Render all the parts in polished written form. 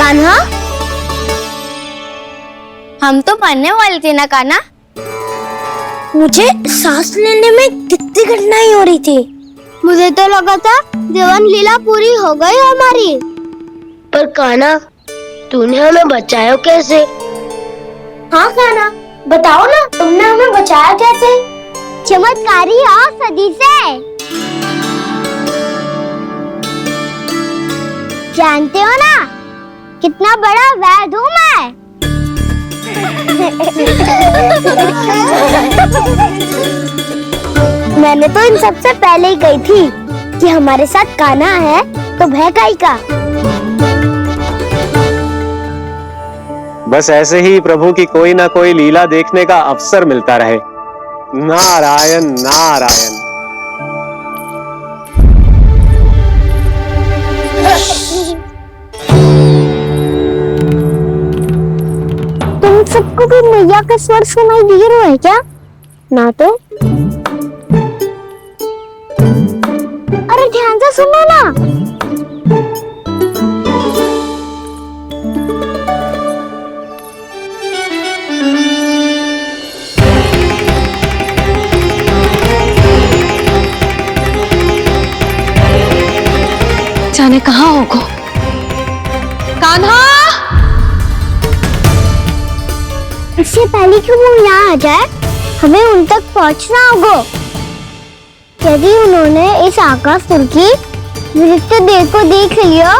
कान्हा, हम तो मरने वाले थे ना कान्हा। मुझे सांस लेने में कितनी कठिनाई हो रही थी। मुझे तो लगा था जीवन लीला पूरी हो गई हमारी। पर कान्हा, तूने हमें बचाया कैसे? हाँ कान्हा, बताओ ना, तुमने हमें बचाया कैसे? चमत्कारी और सदी से। जानते हो ना कितना बड़ा वैद हूँ मैं। मैंने तो इन सबसे पहले ही कही थी कि हमारे साथ कान्हा है तो भय काई का। बस ऐसे ही प्रभु की कोई ना कोई लीला देखने का अवसर मिलता रहे। नारायण नारायण। तुम सबको भी मैया का स्वर सुनाई दे रहा है क्या? ना तो। अरे ध्यान से सुनो ना। जाने कहाँ होगो? कान्हा! इससे पहले कि वो यहाँ आ जाए, हमें उन तक पहुँचना होगा। यदि उन्होंने इस आकाशुर की नृत्य देह को देख लिया,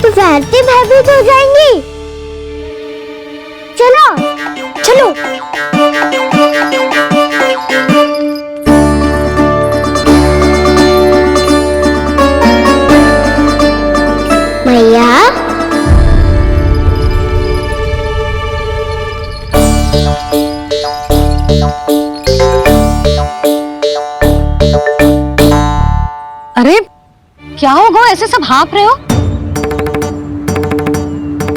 तो वैरती भयभीत हो जाएंगी। चलो, चलो। मैया, अरे क्या हो गो, ऐसे सब हाँफ रहे हो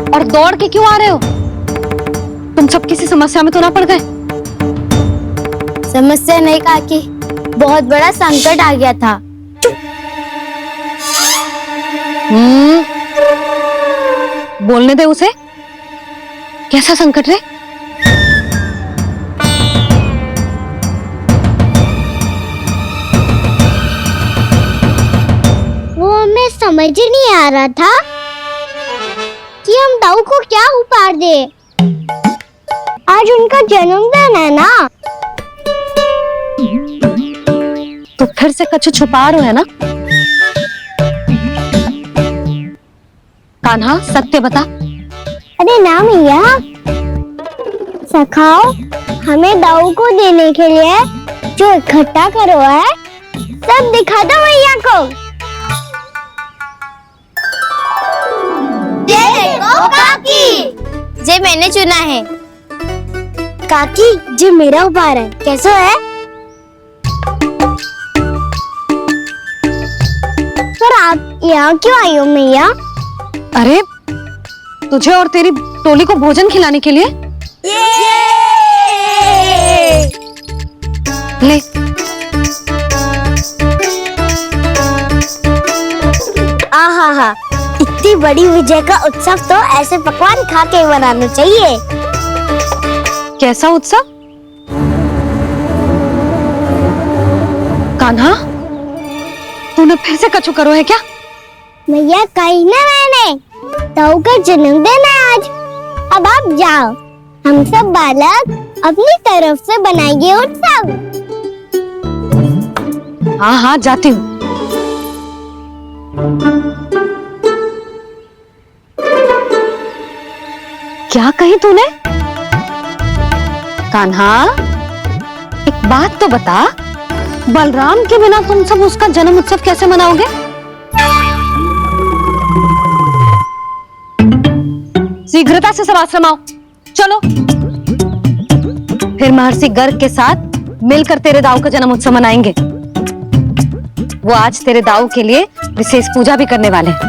और दौड़ के क्यों आ रहे हो? तुम सब किसी समस्या में तो ना पड़ गए? समस्या नहीं काकी, बहुत बड़ा संकट आ गया था। बोलने दे उसे। कैसा संकट रे? वो हमें समझ ही नहीं आ रहा था कि हम दाऊ को क्या उपहार दे। आज उनका जन्मदिन है ना। तो फिर से कछु छुपा रहे हो है ना? कान्हा, सत्य बता। अरे ना मैया, सखाओ, हमें दाऊ को देने के लिए जो इकट्ठा करो है, सब दिखा दो मैया को। ये देखो काकी, जे मैंने चुना है। काकी, जे मेरा उपहार है, कैसा है? पर आप यहाँ क्यों आई हो मैया? अरे तुझे और तेरी टोली को भोजन खिलाने के लिए। ले। आहा, इतनी बड़ी विजय का उत्सव तो ऐसे पकवान खा के मनाना चाहिए। कैसा उत्सव? कान्हा, तूने फिर से कछु करो है क्या? मैया, कहीं ना मैंने, ताऊ का जन्मदिन है आज। अब आप जाओ, हम सब बालक अपनी तरफ से बनाएंगे उत्सव। हाँ हाँ, जाती हूँ। क्या कही तूने? कान्हा, एक बात तो बता, बलराम के बिना तुम सब उसका जन्म उत्सव कैसे मनाओगे? शीघ्रता से सब आश्रम आओ, चलो। फिर महर्षि गर्ग के साथ मिलकर तेरे दाऊ का जन्म उत्सव मनाएंगे। वो आज तेरे दाऊ के लिए विशेष पूजा भी करने वाले हैं।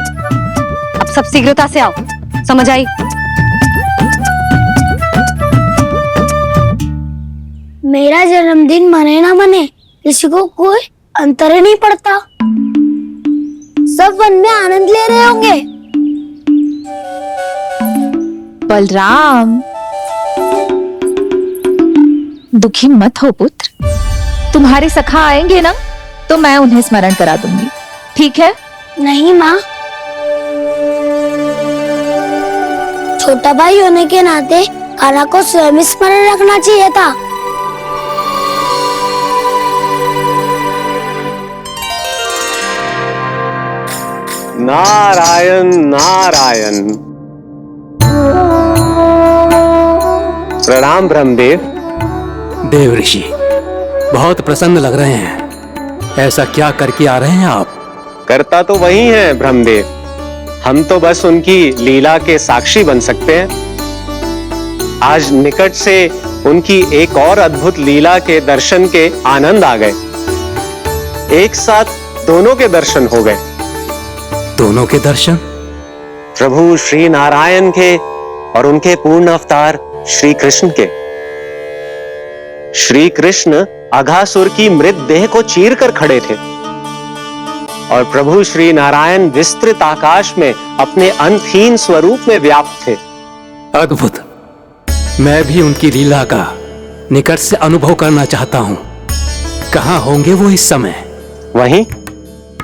अब सब शीघ्रता से आओ, समझ आई? मेरा जन्मदिन मने ना मने, किसी को कोई अंतर ही नहीं पड़ता। सब वन में आनंद ले रहे होंगे। बलराम, दुखी मत हो पुत्र। तुम्हारे सखा आएंगे ना तो मैं उन्हें स्मरण करा दूंगी, ठीक है? नहीं माँ, छोटा भाई होने के नाते कान्हा को स्वयं स्मरण रखना चाहिए था। नारायण नारायण। प्रणाम ब्रह्मदेव। देव ऋषि, बहुत प्रसन्न लग रहे हैं। ऐसा क्या करके आ रहे हैं आप? करता तो वही है ब्रह्मदेव, हम तो बस उनकी लीला के साक्षी बन सकते हैं। आज निकट से उनकी एक और अद्भुत लीला के दर्शन के आनंद आ गए। एक साथ दोनों के दर्शन हो गए। दोनों के दर्शन? प्रभु श्री नारायण के और उनके पूर्ण अवतार श्री कृष्ण के। श्री कृष्ण अघासुर की मृत देह को चीर कर खड़े थे और प्रभु श्री नारायण विस्तृत आकाश में अपने अंतहीन स्वरूप में व्याप्त थे। अद्भुत। मैं भी उनकी लीला का निकट से अनुभव करना चाहता हूँ। कहाँ होंगे वो इस समय? वहीं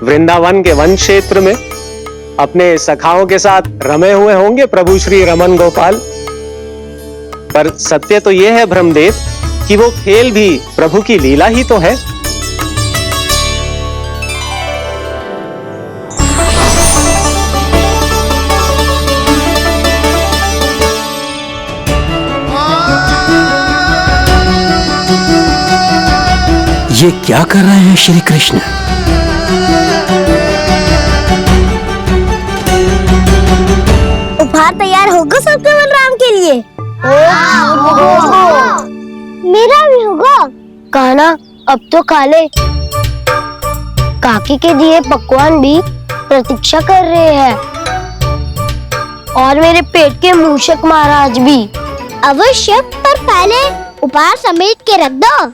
वृंदावन के वन क्षेत्र में अपने सखाओं के साथ रमे हुए होंगे प्रभु श्री रमन गोपाल। पर सत्य तो यह है ब्रह्मदेव कि वो खेल भी प्रभु की लीला ही तो है। ये क्या कर रहे हैं श्री कृष्ण? उपहार तैयार होगा सबके बलराम के लिए? मेरा भी होगा। कान्हा अब तो खा ले। काकी के दिए पकवान भी प्रतीक्षा कर रहे हैं और मेरे पेट के मूषक महाराज भी। अवश्य, पर पहले उपहार समेट के रख दो।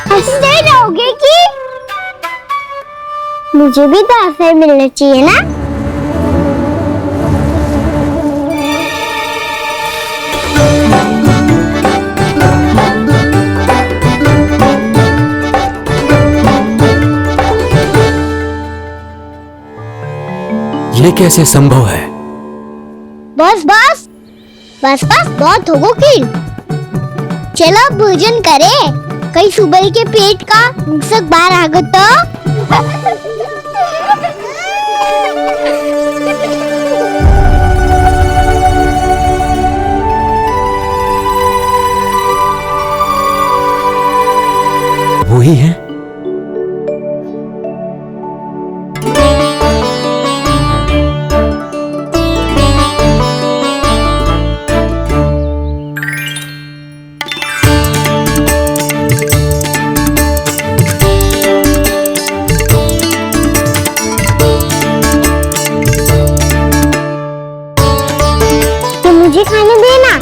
हंसते रहोगे कि? मुझे भी तो अवसर मिलना चाहिए ना। ये कैसे संभव है? बस बस बस बस बहुत होगो की। चलो भोजन करे, कहीं सुबह के पेट का मूषक बाहर आ गया तो। वो ही है। मुझे खाने देना।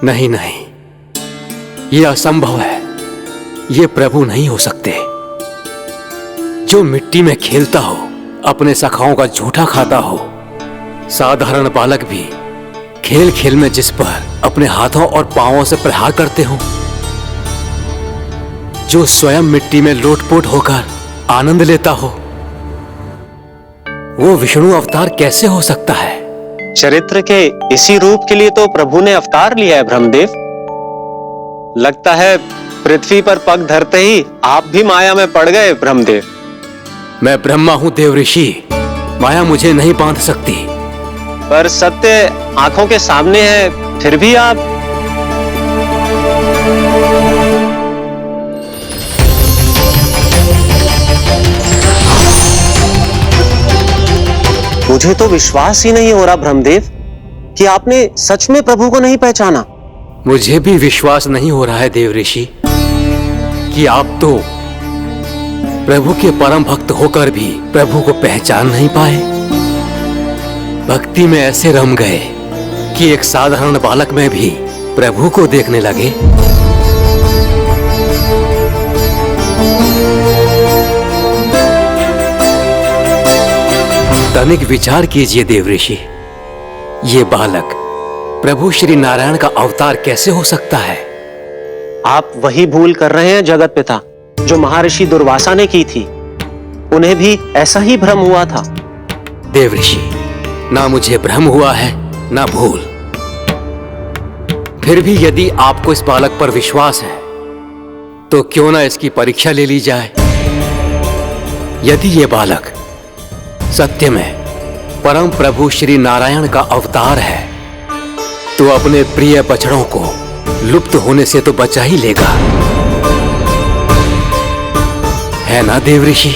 नहीं नहीं, ये असंभव है। ये प्रभु नहीं हो सकते। जो मिट्टी में खेलता हो, अपने सखाओं का झूठा खाता हो, साधारण बालक भी खेल खेल में जिस पर अपने हाथों और पांवों से प्रहार करते हो, जो स्वयं मिट्टी में लोटपोट होकर आनंद लेता हो, वो विष्णु अवतार कैसे हो सकता है? चरित्र के इसी रूप के लिए तो प्रभु ने अवतार लिया है ब्रह्मदेव। लगता है पृथ्वी पर पग धरते ही आप भी माया में पड़ गए ब्रह्मदेव। मैं ब्रह्मा हूं देव ऋषि, माया मुझे नहीं बांध सकती। पर सत्य आंखों के सामने है, फिर भी आप। मुझे तो विश्वास ही नहीं हो रहा ब्रह्मदेव कि आपने सच में प्रभु को नहीं पहचाना। मुझे भी विश्वास नहीं हो रहा है देव ऋषि कि आप तो प्रभु के परम भक्त होकर भी प्रभु को पहचान नहीं पाए। भक्ति में ऐसे रम गए कि एक साधारण बालक में भी प्रभु को देखने लगे। तनिक विचार कीजिए देव ऋषि, ये बालक प्रभु श्री नारायण का अवतार कैसे हो सकता है? आप वही भूल कर रहे हैं जगत पिता जो महर्षि दुर्वासा ने की थी। उन्हें भी ऐसा ही भ्रम हुआ था। देव ऋषि, ना मुझे भ्रम हुआ है ना भूल। फिर भी यदि आपको इस बालक पर विश्वास है तो क्यों ना इसकी परीक्षा ले ली जाए। यदि ये बालक सत्य में परम प्रभु श्री नारायण का अवतार है तो अपने प्रिय बछड़ों को लुप्त होने से तो बचा ही लेगा, है ना देव ऋषि?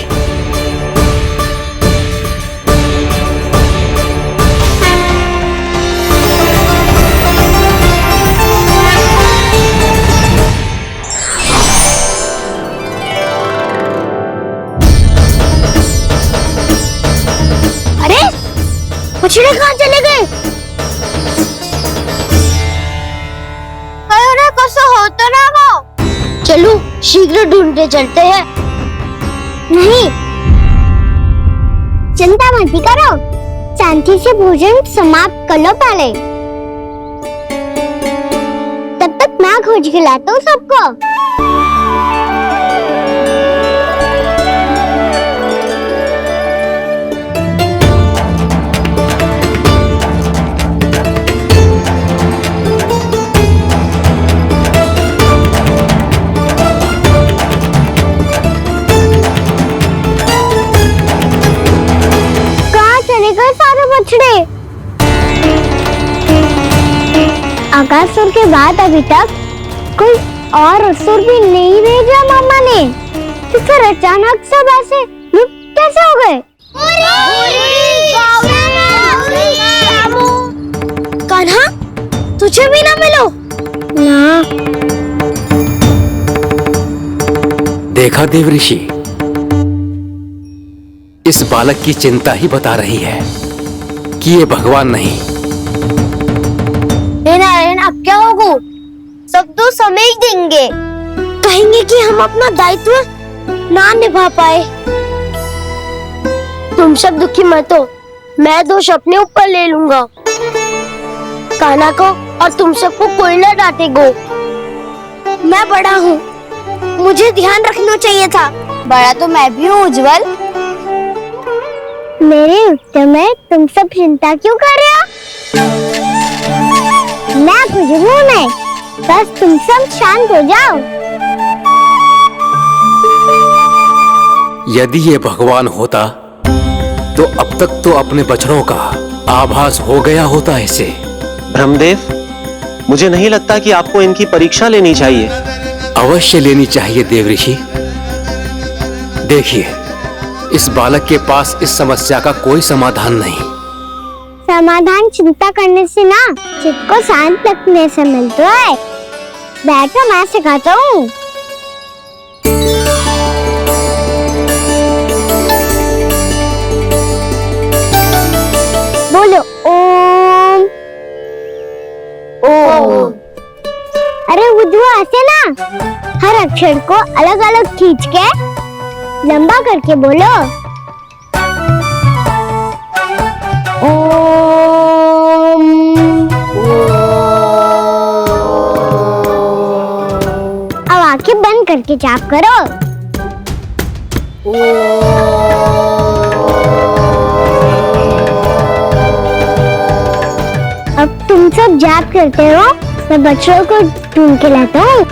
अरे बछड़े कहाँ चले गए? अरे कैसे होता ना वो? चलो शीघ्र ढूंढने चलते हैं। नहीं, चिंता मत करो, शांति से भोजन समाप्त कर लो पहले। तब तक मैं खोज के लाता हूँ सबको। सारे बछड़े आकासुर के बाद अभी तक कोई और असुर भी नहीं भेजा मामा ने, तो फिर अचानक सब ऐसे लुप्त कैसे हो गए? कान्हा, तुझे भी ना मिलो ना। देखा देव ऋषि, इस बालक की चिंता ही बता रही है कि ये भगवान नहीं। नारायण, अब क्या होगा? सब तो समझ देंगे, कहेंगे कि हम अपना दायित्व ना निभा पाए। तुम सब दुखी मत हो, मैं दोष अपने ऊपर ले लूंगा। कान्हा को और तुम सबको कोई ना डांटेगा। मैं बड़ा हूँ, मुझे ध्यान रखना चाहिए था। बड़ा तो मैं भी हूँ उज्जवल। मेरे उत्तर में तुम सब चिंता क्यों कर रहे हो? मैं कुछ हूँ नहीं, बस तुम सब शांत हो जाओ। यदि ये भगवान होता तो अब तक तो अपने बछड़ों का आभास हो गया होता इसे। ब्रह्मदेव, मुझे नहीं लगता कि आपको इनकी परीक्षा लेनी चाहिए। अवश्य लेनी चाहिए देव ऋषि। देखिए, इस बालक के पास इस समस्या का कोई समाधान नहीं। समाधान चिंता करने से ना, चित्त को शांत रखने से मिलता है। बैठो, मैं सिखाता हूँ। बोलो ओम। ओम। अरे उद्धव, ऐसे ना हर अक्षर को अलग अलग खींच के लंबा करके बोलो। ओम। अब आंखें बंद करके जाप करो। अब तुम सब जाप करते हो, मैं बच्चों को ढूंढ के लाता हूँ।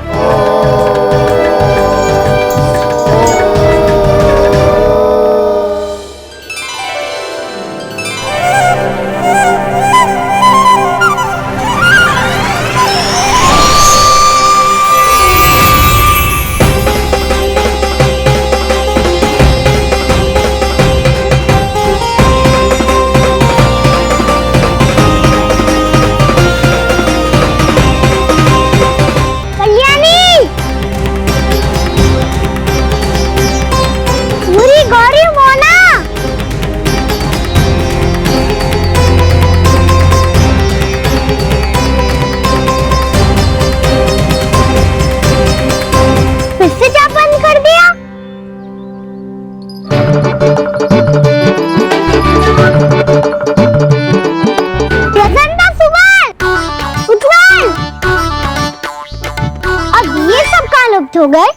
बात हो गए?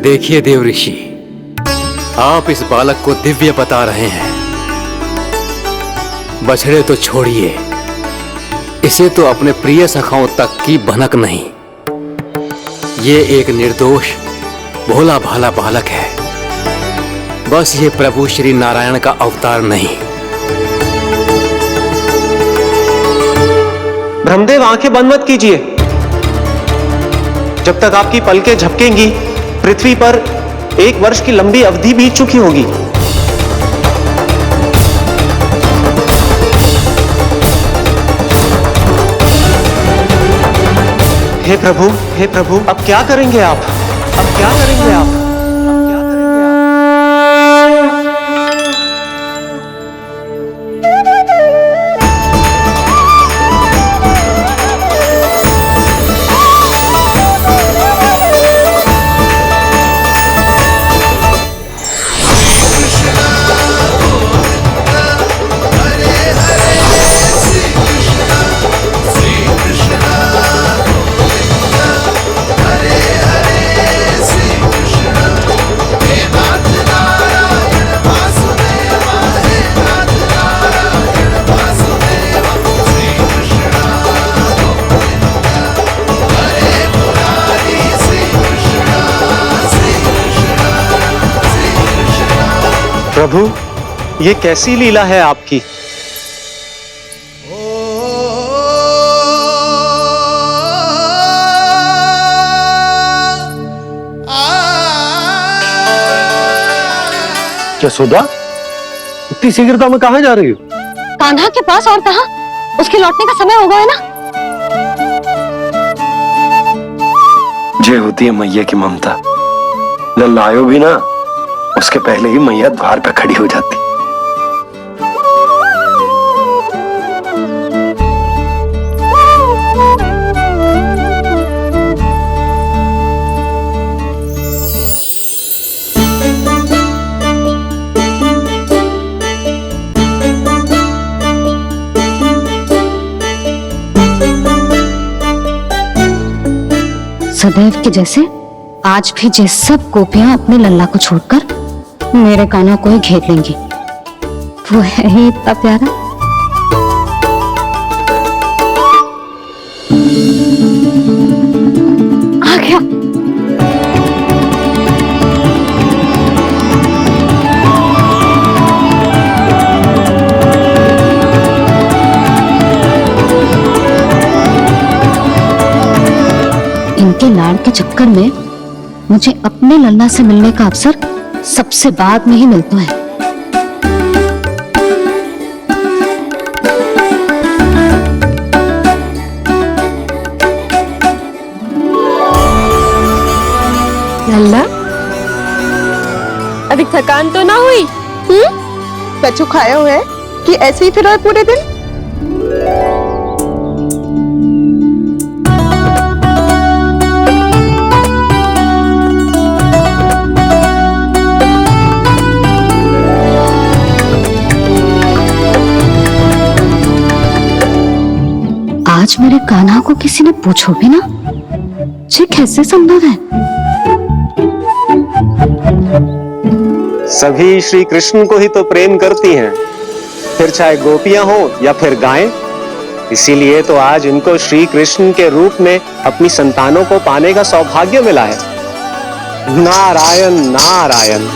देखिए देव ऋषि, आप इस बालक को दिव्य बता रहे हैं। बछड़े तो छोड़िए, इसे तो अपने प्रिय सखाओं तक की भनक नहीं। ये एक निर्दोष भोला भाला बालक है, बस ये प्रभु श्री नारायण का अवतार नहीं। ब्रह्मदेव, आंखें बंद मत कीजिए। जब तक आपकी पलकें झपकेंगी, पृथ्वी पर 1 वर्ष की लंबी अवधि बीत चुकी होगी। हे प्रभु, अब क्या करेंगे आप? अब क्या करेंगे आप? प्रभु, ये कैसी लीला है आपकी? यशोदा, इतनी शीघ्रता में कहाँ जा रही हो? कान्हा के पास, और कहाँ? उसके लौटने का समय हो गया ना। जय होती है मैया की ममता। लल्लायो भी ना, उसके पहले ही मैया द्वार पे खड़ी हो जाती। सदैव के जैसे आज भी जे सब गोपियां अपने लल्ला को छोड़कर मेरे कान्हा को ही घेर लेंगी। वो है ही इतना प्यारा। आ गया। इनके लाड़ के चक्कर में मुझे अपने लल्ला से मिलने का अवसर सबसे बाद में ही मिलता है। लल्ला, अभी थकान तो ना हुई? कछु खाया हुआ है कि ऐसे ही फिर रहे पूरे दिन? आज मेरे कान्हा को किसी ने पूछो भी ना, ये कैसे संभव है? सभी श्री कृष्ण को ही तो प्रेम करती हैं, फिर चाहे गोपियां हो या फिर गायें। इसीलिए तो आज इनको श्री कृष्ण के रूप में अपनी संतानों को पाने का सौभाग्य मिला है। नारायण नारायण।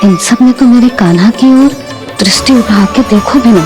इन सब में तो मेरे कान्हा की ओर दृष्टि उठा के देखो भी ना।